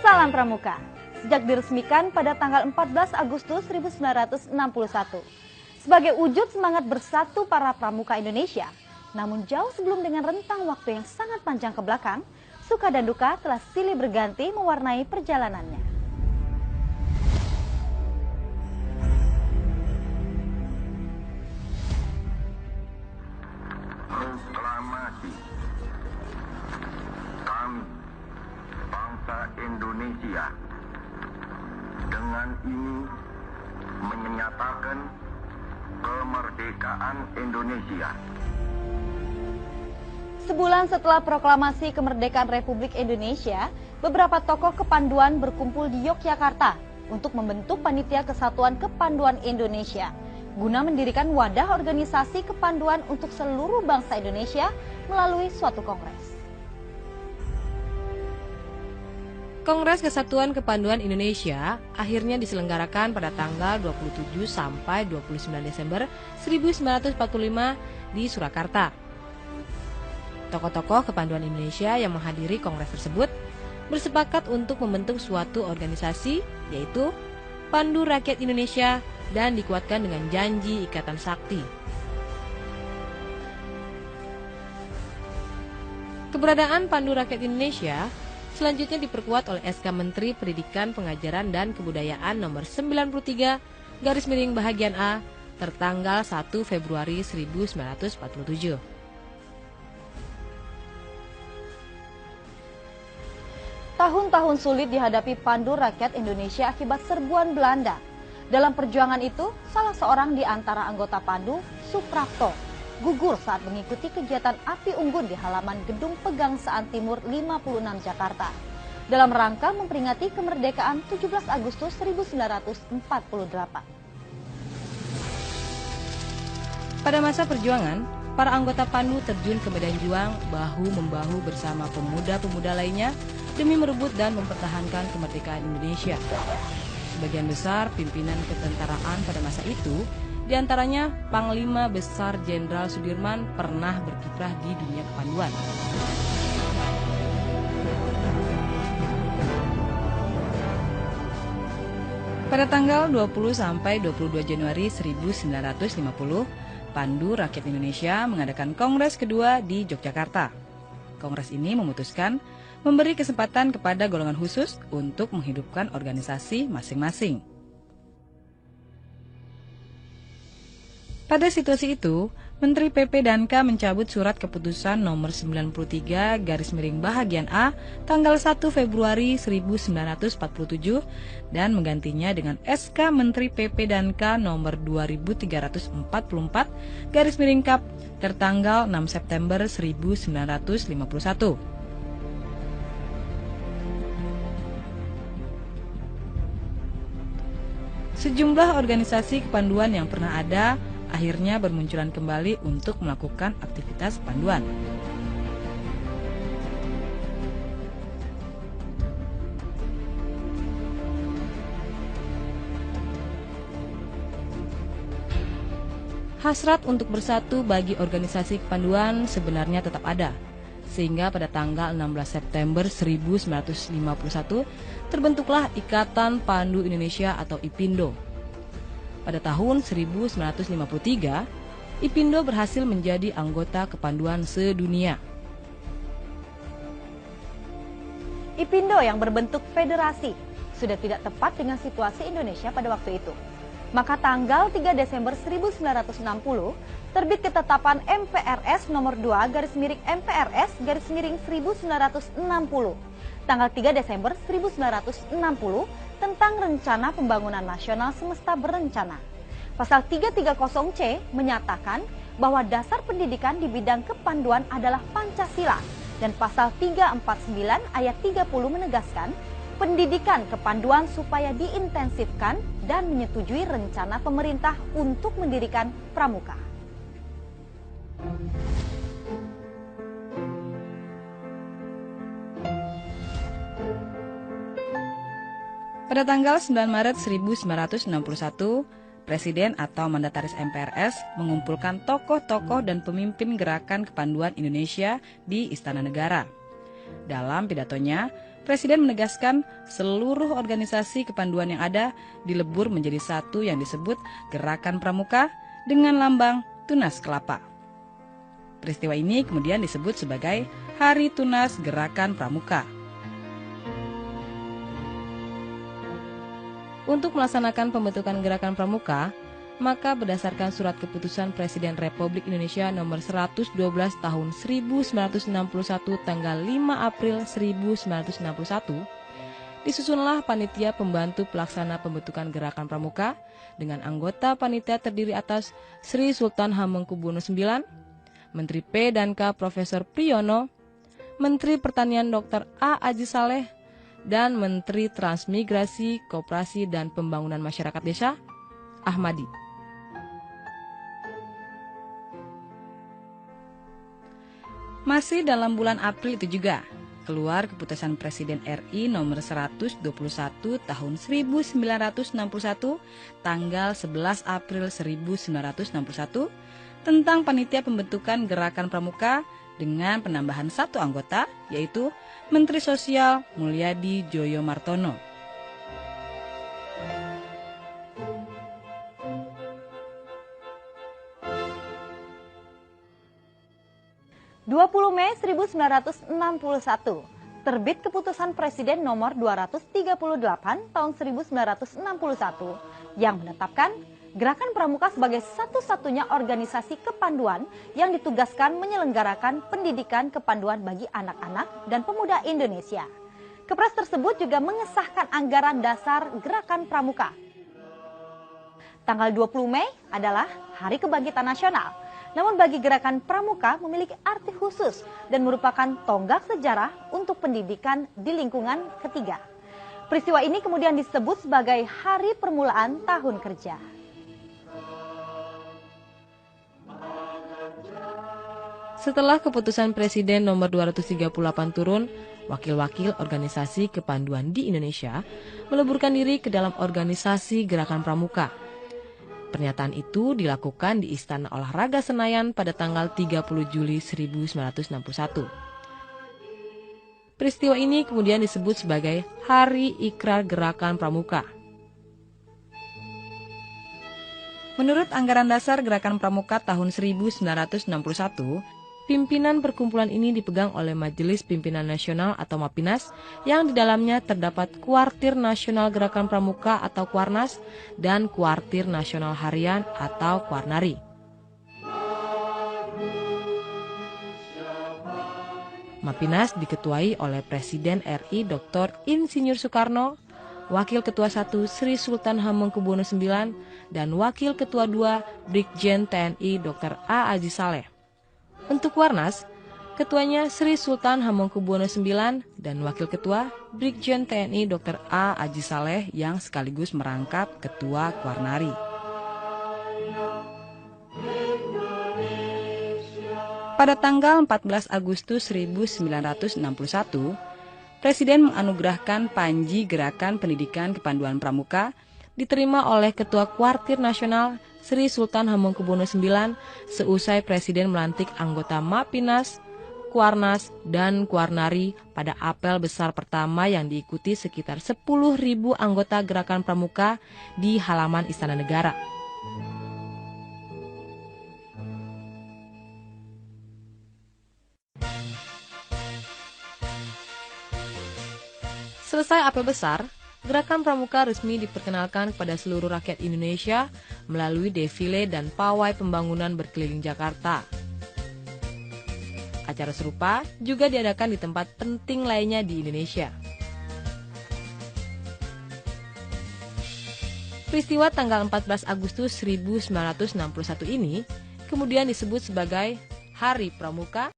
Salam Pramuka. Sejak diresmikan pada tanggal 14 Agustus 1961 sebagai wujud semangat bersatu para pramuka Indonesia, namun jauh sebelum dengan rentang waktu yang sangat panjang ke belakang, suka dan duka telah silih berganti mewarnai perjalanannya. Proklamasi kami bangsa Indonesia dengan ini menyatakan kemerdekaan Indonesia. Sebulan setelah proklamasi kemerdekaan Republik Indonesia, beberapa tokoh kepanduan berkumpul di Yogyakarta untuk membentuk Panitia Kesatuan Kepanduan Indonesia guna mendirikan wadah organisasi kepanduan untuk seluruh bangsa Indonesia melalui suatu kongres. Kongres Kesatuan Kepanduan Indonesia akhirnya diselenggarakan pada tanggal 27 sampai 29 Desember 1945 di Surakarta. Tokoh-tokoh kepanduan Indonesia yang menghadiri kongres tersebut bersepakat untuk membentuk suatu organisasi, yaitu Pandu Rakyat Indonesia, dan dikuatkan dengan janji Ikatan Sakti. Keberadaan Pandu Rakyat Indonesia selanjutnya diperkuat oleh SK Menteri Pendidikan, Pengajaran, dan Kebudayaan nomor 93/Bahagian A tertanggal 1 Februari 1947. Tahun-tahun sulit dihadapi Pandu Rakyat Indonesia akibat serbuan Belanda. Dalam perjuangan itu, salah seorang di antara anggota Pandu, Suprapto, gugur saat mengikuti kegiatan api unggun di halaman Gedung Pegangsaan Timur 56 Jakarta dalam rangka memperingati kemerdekaan 17 Agustus 1948. Pada masa perjuangan, para anggota Pandu terjun ke medan juang bahu-membahu bersama pemuda-pemuda lainnya demi merebut dan mempertahankan kemerdekaan Indonesia. Sebagian besar pimpinan ketentaraan pada masa itu, di antaranya Panglima Besar Jenderal Sudirman, pernah berkiprah di dunia kepanduan. Pada tanggal 20 sampai 22 Januari 1950, Pandu Rakyat Indonesia mengadakan kongres kedua di Yogyakarta. Kongres ini memutuskan memberi kesempatan kepada golongan khusus untuk menghidupkan organisasi masing-masing. Pada situasi itu, Menteri PP dan K mencabut surat keputusan nomor 93/Bahagian A tanggal 1 Februari 1947 dan menggantinya dengan SK Menteri PP dan K nomor 2344/Kap tertanggal 6 September 1951. Sejumlah organisasi kepanduan yang pernah ada akhirnya bermunculan kembali untuk melakukan aktivitas panduan. Hasrat untuk bersatu bagi organisasi kepanduan sebenarnya tetap ada, sehingga pada tanggal 16 September 1951 terbentuklah Ikatan Pandu Indonesia atau IPINDO. Pada tahun 1953, IPINDO berhasil menjadi anggota kepanduan sedunia. IPINDO yang berbentuk federasi sudah tidak tepat dengan situasi Indonesia pada waktu itu. Maka tanggal 3 Desember 1960 terbit ketetapan MPRS nomor 2/MPRS/1960 tanggal 3 Desember 1960 tentang Rencana Pembangunan Nasional Semesta Berencana. Pasal 330C menyatakan bahwa dasar pendidikan di bidang kepanduan adalah Pancasila. Pancasila dan pasal 349 ayat 30 menegaskan pendidikan kepanduan supaya diintensifkan dan menyetujui rencana pemerintah untuk mendirikan pramuka. Pada tanggal 9 Maret 1961, Presiden atau Mandataris MPRS mengumpulkan tokoh-tokoh dan pemimpin gerakan kepanduan Indonesia di Istana Negara. Dalam pidatonya, Presiden menegaskan seluruh organisasi kepanduan yang ada dilebur menjadi satu yang disebut Gerakan Pramuka dengan lambang tunas kelapa. Peristiwa ini kemudian disebut sebagai Hari Tunas Gerakan Pramuka. Untuk melaksanakan pembentukan Gerakan Pramuka, maka berdasarkan surat keputusan Presiden Republik Indonesia nomor 112 tahun 1961 tanggal 5 April 1961, disusunlah panitia pembantu pelaksana pembentukan Gerakan Pramuka dengan anggota panitia terdiri atas Sri Sultan Hamengkubuwono IX, Menteri P dan K Profesor Priyono, Menteri Pertanian Dr. A. Aji Saleh, dan Menteri Transmigrasi, Koperasi dan Pembangunan Masyarakat Desa, Ahmadi. Masih dalam bulan April itu juga, keluar keputusan Presiden RI nomor 121 tahun 1961 tanggal 11 April 1961 tentang panitia pembentukan Gerakan Pramuka dengan penambahan satu anggota, yaitu Menteri Sosial Mulyadi Joyo Martono. Mei 1961, terbit keputusan Presiden nomor 238 tahun 1961 yang menetapkan Gerakan Pramuka sebagai satu-satunya organisasi kepanduan yang ditugaskan menyelenggarakan pendidikan kepanduan bagi anak-anak dan pemuda Indonesia. Kepres tersebut juga mengesahkan anggaran dasar Gerakan Pramuka. Tanggal 20 Mei adalah Hari Kebangkitan Nasional. Namun bagi Gerakan Pramuka memiliki arti khusus dan merupakan tonggak sejarah untuk pendidikan di lingkungan ketiga. Peristiwa ini kemudian disebut sebagai Hari Permulaan Tahun Kerja. Setelah keputusan Presiden nomor 238 turun, wakil-wakil organisasi kepanduan di Indonesia meleburkan diri ke dalam organisasi Gerakan Pramuka. Pernyataan itu dilakukan di Istana Olahraga Senayan pada tanggal 30 Juli 1961. Peristiwa ini kemudian disebut sebagai Hari Ikrar Gerakan Pramuka. Menurut anggaran dasar Gerakan Pramuka tahun 1961, pimpinan perkumpulan ini dipegang oleh Majelis Pimpinan Nasional atau MAPINAS yang di dalamnya terdapat Kuartir Nasional Gerakan Pramuka atau Kuarnas dan Kuartir Nasional Harian atau Kuarnari. MAPINAS diketuai oleh Presiden RI Dr. Insinyur Soekarno, Wakil Ketua 1 Sri Sultan Hamengkubuwono IX, dan Wakil Ketua 2 Brigjen TNI Dr. A. Aji Saleh. Untuk Kuarnas, ketuanya Sri Sultan Hamengkubuwono IX dan Wakil Ketua Brigjen TNI Dr. A. Aji Saleh yang sekaligus merangkap Ketua Kuarnari. Pada tanggal 14 Agustus 1961, Presiden menganugerahkan Panji Gerakan Pendidikan Kepanduan Pramuka diterima oleh Ketua Kuartir Nasional Sri Sultan Hamengkubuwono IX seusai Presiden melantik anggota MAPINAS, Kuarnas, dan Kuarnari pada apel besar pertama yang diikuti sekitar 10.000 anggota Gerakan Pramuka di halaman Istana Negara. Selesai apel besar, Gerakan Pramuka resmi diperkenalkan kepada seluruh rakyat Indonesia melalui defile dan pawai pembangunan berkeliling Jakarta. Acara serupa juga diadakan di tempat penting lainnya di Indonesia. Peristiwa tanggal 14 Agustus 1961 ini kemudian disebut sebagai Hari Pramuka